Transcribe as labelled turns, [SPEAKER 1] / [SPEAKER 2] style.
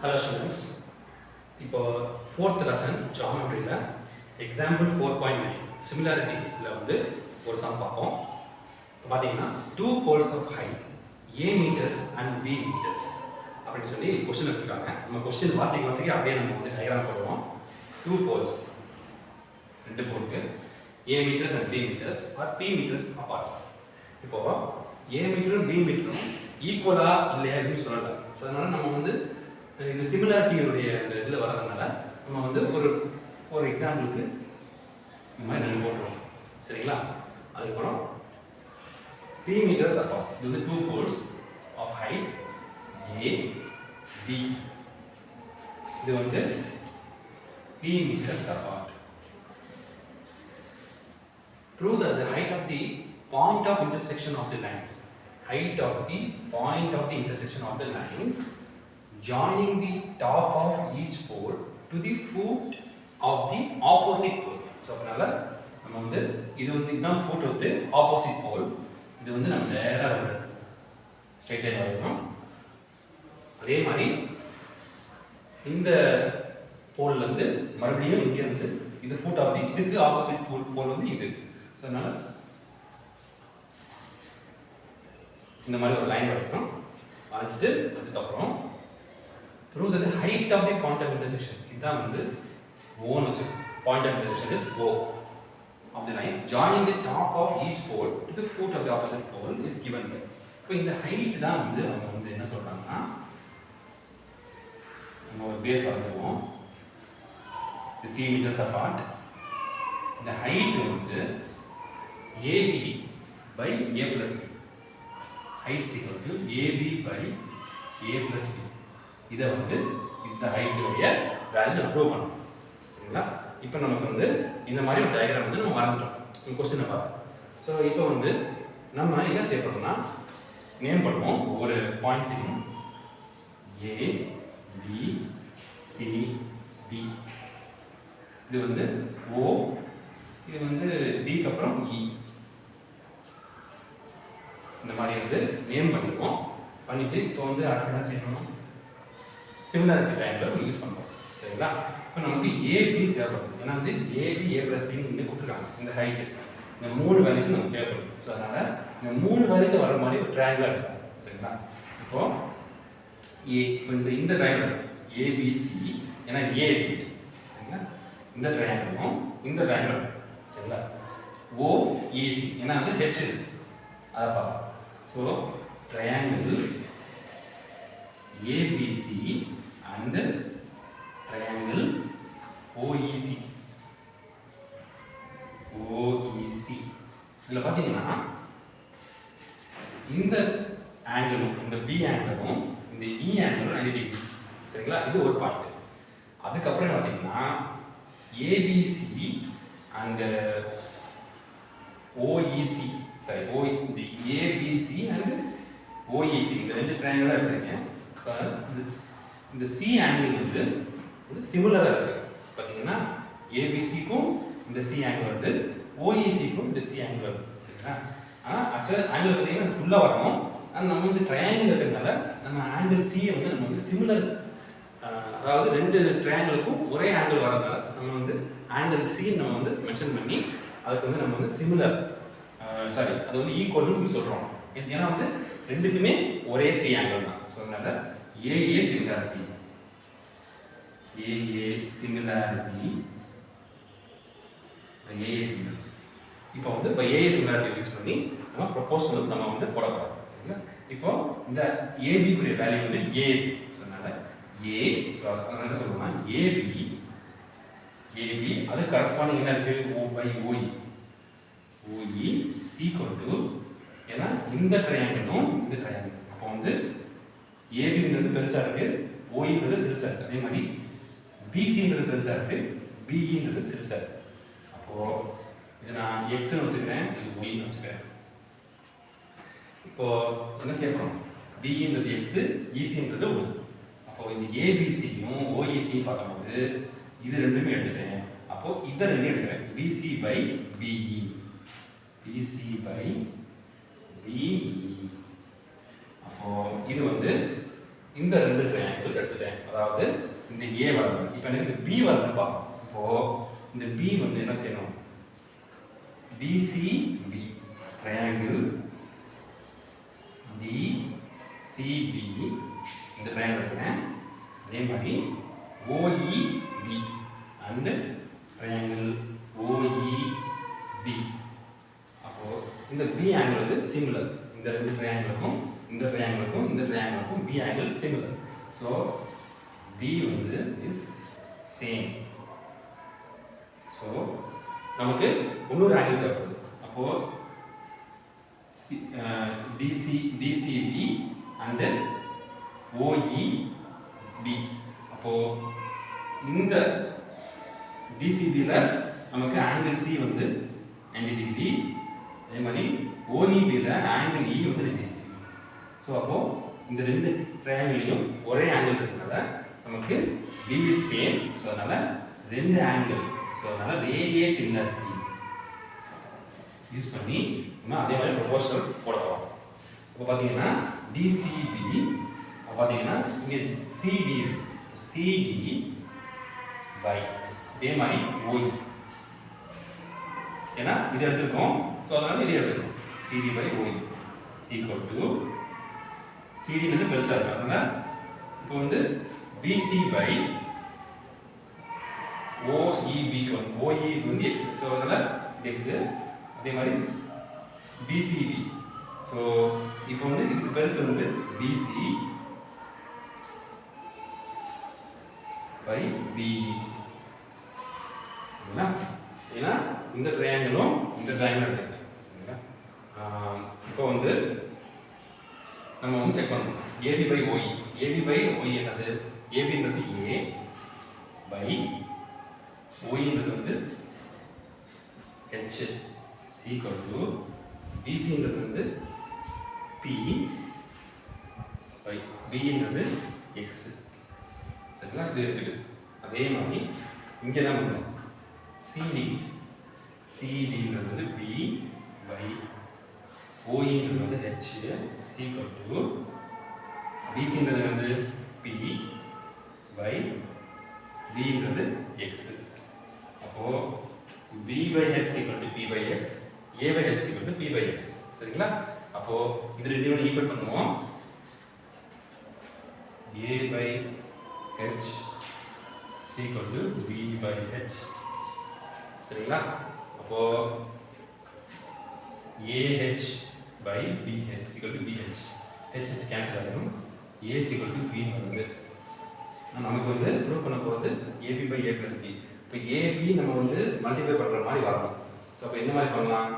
[SPEAKER 1] Hello students. இப்போ 4th lesson geometryல example 4.9 similarityல வந்து ஒரு sum பார்ப்போம். பாத்தீங்கன்னா two poles of height a meters and b meters அப்படி சொல்லி क्वेश्चन எடுத்துட்டாங்க. நம்ம क्वेश्चन வாசிக்க அப்படியே நம்ம வந்து டயகிராம் போடுவோம். two poles ரெண்டு போலுக்கு a meters and b meters or p meters apart. இப்போ a மீட்டரும் b மீட்டரும் ஈக்குவலா இல்லையா அப்படின்னு சொல்லலாம். ஸோ அதனால நம்ம வந்து இந்த சிமிலாரிட்டியுடைய இந்த இதில் வரதுனால நம்ம வந்து ஒரு எக்ஸாம்பிளுக்கு இந்த மாதிரி நம்ம போட்டுருவோம். சரிங்களா? அதுக்கப்புறம் p meters apart. இது வந்து two poles of height a b. இது வந்து p meters apart. Prove that the height of the point of intersection of the lines. Height of the point of the intersection of the lines joining the top of each pole to the foot of the opposite pole. So அதனால நம்ம வந்து இது வந்து இதுதான் foot of the opposite pole. இது வந்து நம்ம நேரா ஒரு ஸ்ட்ரைட் லைன் வரையணும். அதே மாதிரி இந்த போல்ல இருந்து மறுபடியும் இங்க இருந்து இது foot of the இதுக்கு opposite pole வந்து இது. So அதனால இந்த மாதிரி ஒரு லைன் வரையணும். வரைச்சிட்டு அதுக்கப்புறம் prove that the height of the point of intersection இதான் வந்து O னு வச்சு point of intersection is O of the lines joining the top of each pole to the foot of the opposite pole is given by. இப்போ இந்த height தான் வந்து அவங்க வந்து என்ன சொல்றாங்கன்னா நம்ம ஒரு பேஸ் வரையணும். the 3 meters apart. இந்த height வந்து AB by A plus B. height is equal to AB by A plus B. இதை வந்து இந்த ஹைட்டுடைய வேல்யூ நம்ம ப்ரூவ் பண்ணணும். சரிங்களா? இப்போ நமக்கு வந்து இந்த மாதிரி ஒரு டயக்ராம் வந்து நம்ம வரைஞ்சிட்டோம். இந்த கொஸ்டினை பார்த்து. ஸோ இப்போ வந்து நம்ம என்ன செய்ய போறோம்னா நேம் பண்ணுவோம் ஒவ்வொரு பாயிண்ட்ஸையும் ஏ பி சி டி. இது வந்து ஓ, இது வந்து பிக்கு அப்புறம் இ. இந்த மாதிரி வந்து நேம் பண்ணிடுவோம். பண்ணிட்டு இப்போ வந்து அடுத்து என்ன செய்யணும், சிமிலாரிட்டி ட்ரையாங்கிள் யூஸ் பண்ணுறோம். சரிங்களா? இப்போ நமக்கு ஏபி தேவைப்படுது. ஏன்னா வந்து ஏபி ஏ பிளஸ் பின்னு இங்கே கொடுத்துருக்காங்க. இந்த ஹைட்டு இந்த 3 வேல்யூஸ் நமக்கு தேவைப்படுது. ஸோ அதனால இந்த 3 வேல்யூஸ் வர மாதிரி ஒரு ட்ரையாங்கிளாக இருக்கும். சரிங்களா? இப்போ இந்த ட்ரையாங்கிள் ஏபிசி, ஏன்னா ஏ இருக்கு. சரிங்களா? இந்த ட்ரையாங்கிளும் இந்த ட்ரையாங்கிள். சரிங்களா? ஓஇசி, ஏன்னா வந்து ஹெச் இருக்கு. அதை பார்க்கலாம். So triangle ABC and triangle OEC. இதுல பாத்தீங்கன்னா இந்த ஆங்கிளும் இந்த B ஆங்கிளும் இந்த E ஆங்கிளும் 90 டிகிரிஸ். சரிங்களா? இது ஒரு பாயிண்ட். அதுக்கப்புறம் பாத்தீங்கன்னா ABC and OEC, சாரி இந்த ABC and OEC இந்த ரெண்டு ட்ரையாங்கிளா எடுத்துருக்கேன். இந்த சி ஆங்கிள் வந்து சிமிலரா இருக்கு. பாத்தீங்கன்னா ஏபிசிக்கும் இந்த சி ஆங்கிள் வந்து ஓஇசிக்கும் இந்த சி ஆங்கிள் வருது. சரிங்களா? ஆனால் ஆக்சுவலாக ஆங்கிள் பார்த்தீங்கன்னா ஃபுல்லா வரணும். ஆனால் நம்ம வந்து ட்ரையாங்கிள் இருக்கிறதுனால நம்ம ஆங்கிள் சியை வந்து நம்ம வந்து சிமிலர், அதாவது ரெண்டு ட்ரையாங்கிளுக்கும் ஒரே ஆங்கிள் வரதுனால நம்ம வந்து ஆங்கிள் சி நம்ம வந்து மென்ஷன் பண்ணி அதுக்கு வந்து நம்ம வந்து சிமிலர், சாரி அது வந்து ஈக்குவல்னு சொல்றோம். ஏன்னா வந்து ரெண்டுக்குமே ஒரே சி ஆங்கிள் தான். ஸோ அதனால A A similarity, A A similarity, A A similarity. இப்போ வந்து இப்போ ஏஏ சிமிலாரிட்டி யூஸ் பண்ணி நம்ம ப்ரொபோசல் நம்ம வந்து போட போகிறோம். சரிங்களா? இப்போ இந்த ஏபிக்குரிய வேல்யூ வந்து ஏ. ஸோ அதனால ஏ, ஸோ அதனால என்ன சொல்லுவோம்னா ஏபி, ஏபி அது கரஸ்பாண்டிங் என்ன இருக்கு, O by OE, OE equal to, ஏன்னா இந்த ட்ரையாங்கிளும் இந்த ட்ரையாங்கிள். அப்போ வந்து ஏபின்றது பெருசா இருக்கு, ஓஇன்றது சிறுசா இருக்கு. அதே மாதிரி பிசின்றது பெருசா இருக்கு, பிஇன்றது சிறுசா இருக்கு. அப்போ இது நான் எக்ஸ்னு வச்சுக்கிறேன், இது ஒய்னு வச்சுக்கிறேன். இப்போ என்ன செய்ய போறோம், பிஇன்றது எக்ஸ், இசின்றது ஒய். அப்போ இந்த ஏபிசியும் ஓஇசியும் பார்க்கும்போது இது ரெண்டுமே எடுத்துட்டேன். அப்போ இதை ரெண்டு எடுக்கிறேன், BC by BE, BC by BE. அப்போ இது வந்து இந்த ரெண்டு ட்ரையாங்கிள் எடுத்துட்டேன். அதாவது எனக்கு இந்த பி வரணும் பார்ப்போம். இப்போ இந்த பி வந்து என்ன செய்யணும், டிசிபி ட்ரையாங்கிள் டிசிபி இந்த ட்ரையாங்கிள் இருக்கேன். அதே மாதிரி ஓஇபி அண்ட் ட்ரையாங்கிள் ஓஇபி. அப்போ இந்த பி ஆங்கிள் வந்து சிமிலர். இந்த ரெண்டு ட்ரையாங்கிளுக்கும் இந்த ட்ரையாங்கிளுக்கும் இந்த ட்ரையாங்கிளுக்கும் B angle similar. So B வந்து இஸ் சேம். ஸோ நமக்கு இன்னொரு ஆங்கிள் தேவைப்படுது. அப்போ டிசிபி அண்ட் ஓஇபி. அப்போ இந்த டிசிபியில் நமக்கு ஆங்கிள் சி வந்து 90 டிகிரி, அதே மாதிரி ஓஇபியில் ஆங்கிள் இ வந்து 90 டிகிரி. ஸோ அப்போ இந்த ரெண்டு ட்ரையாங்கிளையும் ஒரே ஆங்கிள் இருக்கிறதுனால நமக்கு பி இஸ் சேம். ஸோ அதனால ரெண்டு ஆங்கிள், ஸோ அதனால ரேடியே சிமிலாரிட்டி யூஸ் பண்ணி நம்ம அதே மாதிரி ப்ரொபோஷனல் போட போகிறோம். இப்போ பார்த்தீங்கன்னா டிசிபி பார்த்தீங்கன்னா இங்கே சிடி சிடி பை அதே மாதிரி ஓஇ, ஏன்னா இது எடுத்துருக்கோம். ஸோ அதனால இது எடுத்துருக்கோம். CD by OE equal to சிடின்றது பெருசாக இருக்கும். அதனால இப்போ வந்து பிசி பை ஓஇபிக்கு வந்து ஓஇபி வந்து எக்ஸ். ஸோ அதனால எக்ஸ். அதே மாதிரி பிசிபி. ஸோ இப்போ வந்து இதுக்கு பெருசு வந்து பிசி பை பிஇ. ஏன்னா இந்த ட்ரையாங்கிளும் இந்த ட்ரையாங்கிளும் எடுத்துக்கலாம். சரிங்களா? இப்போ வந்து நம்ம வந்து செக் பண்ணணும். AB by OE. AB by OE என்னது? ஏபின்றது ஏ பை ஓஇன்றது வந்து ஹெச் சீக்வல் டு பிசின்றது வந்து பி பை பின்றது எக்ஸ். சரிங்களா? இது இருக்குது. அதே மாதிரி இங்கே தான் பண்ணுவோம். சிடி சிடின்றது வந்து பி பை ஓஇன்றது வந்து ஹெச் சீக்வல் டு பிசின்றது வந்து பி பை பின்றது எக்ஸ். அப்போ b by x equal to p by x, a by x equal to p by x. சரிங்களா? அப்போ இது ரெண்டையும் ஈக்குவல் பண்ணுவோம். a by h equal to b by h. சரிங்களா? அப்போ ah by bh equal to bh. h cancel ஆகிடும். a equal to b வருது. நமக்கு வந்து ப்ரூவ் பண்ண போகிறது ab by a plus b. இப்போ ab நம்ம வந்து மல்டிப்ளை பண்ணுற மாதிரி வரணும். ஸோ அப்போ என்ன மாதிரி பண்ணலாம்?